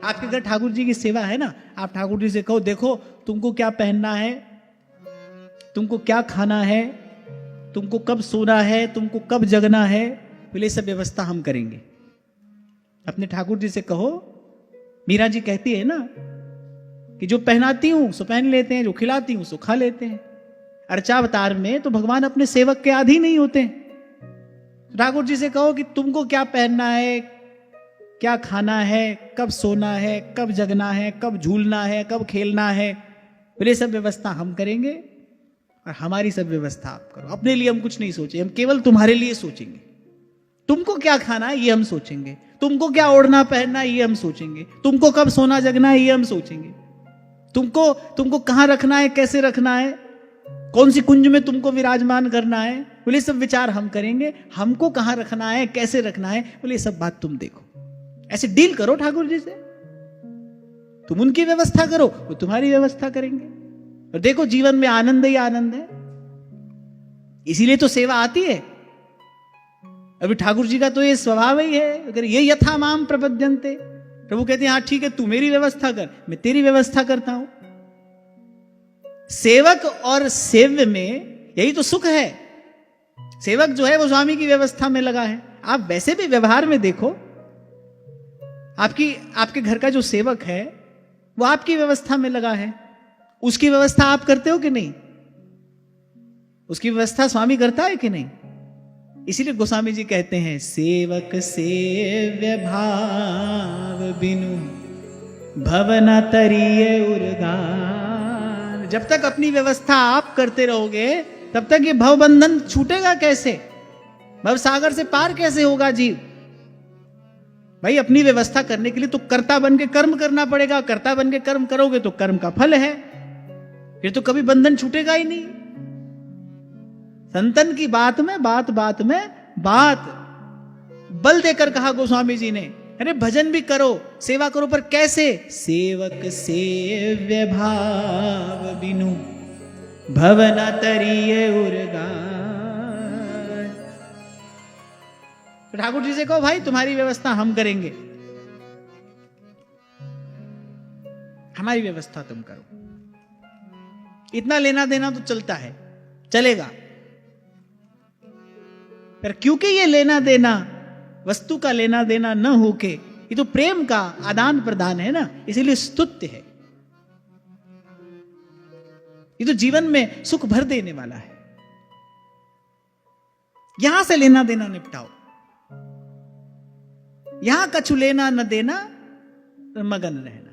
आपके घर ठाकुर जी की सेवा है ना, आप ठाकुर जी से कहो देखो तुमको क्या पहनना है, तुमको क्या खाना है, तुमको कब सोना है, तुमको कब जगना है, बोले सब व्यवस्था हम करेंगे। अपने ठाकुर जी से कहो, मीरा जी कहती है ना कि जो पहनाती हूं सो पहन लेते हैं, जो खिलाती हूं सो खा लेते हैं। अर्चावतार में तो भगवान अपने सेवक के आधीन नहीं होते। ठाकुर जी से कहो कि तुमको क्या पहनना है, क्या खाना है, कब सोना है, कब जगना है, कब झूलना है, कब खेलना है, बोले सब व्यवस्था हम करेंगे और हमारी सब व्यवस्था आप करो। अपने लिए हम कुछ नहीं सोचे, हम केवल तुम्हारे लिए सोचेंगे। तुमको क्या खाना है ये हम सोचेंगे, तुमको क्या ओढ़ना पहनना है ये हम सोचेंगे, तुमको कब सोना जगना है ये हम सोचेंगे, तुमको कहां रखना है, कैसे रखना है, कौन सी कुंज में तुमको विराजमान करना है, बोले सब विचार हम करेंगे। हमको कहां रखना है, कैसे रखना है, बोले सब बात तुम देखो। ऐसे डील करो ठाकुर जी से, तुम उनकी व्यवस्था करो, वो तुम्हारी व्यवस्था करेंगे। और देखो जीवन में आनंद ही आनंद है। इसीलिए तो सेवा आती है। अभी ठाकुर जी का तो ये स्वभाव ही है, अगर ये यथा माम प्रपद्यन्ते, प्रभु कहते हैं हाँ ठीक है तू मेरी व्यवस्था कर, मैं तेरी व्यवस्था करता हूं। सेवक और सेव्य में यही तो सुख है। सेवक जो है वो स्वामी की व्यवस्था में लगा है। आप वैसे भी व्यवहार में देखो, आपके घर का जो सेवक है वो आपकी व्यवस्था में लगा है, उसकी व्यवस्था आप करते हो कि नहीं? उसकी व्यवस्था स्वामी करता है कि नहीं? इसीलिए गोस्वामी जी कहते हैं सेवक सेव्य भाव बिनु भवना तरिये उर्गान। जब तक अपनी व्यवस्था आप करते रहोगे तब तक ये भव बंधन छूटेगा कैसे, भव सागर से पार कैसे होगा जीव? भाई अपनी व्यवस्था करने के लिए तो कर्ता बन के कर्म करना पड़ेगा। कर्ता बन के कर्म करोगे तो कर्म का फल है, फिर तो कभी बंधन छूटेगा ही नहीं। संतन की बात में बात बल देकर कहा गोस्वामी जी ने, अरे भजन भी करो सेवा करो, पर कैसे? सेवक सेव्य भाव बिनु भवना तरिये उर्गान। ठाकुर जी से कहो भाई तुम्हारी व्यवस्था हम करेंगे, हमारी व्यवस्था तुम करो। इतना लेना देना तो चलता है, चलेगा, पर क्योंकि ये लेना देना वस्तु का लेना देना न होके ये तो प्रेम का आदान प्रदान है ना, इसीलिए स्तुत्य है। ये तो जीवन में सुख भर देने वाला है। यहां से लेना देना निपटाओ, यहां कछु लेना न देना, मगन रहना।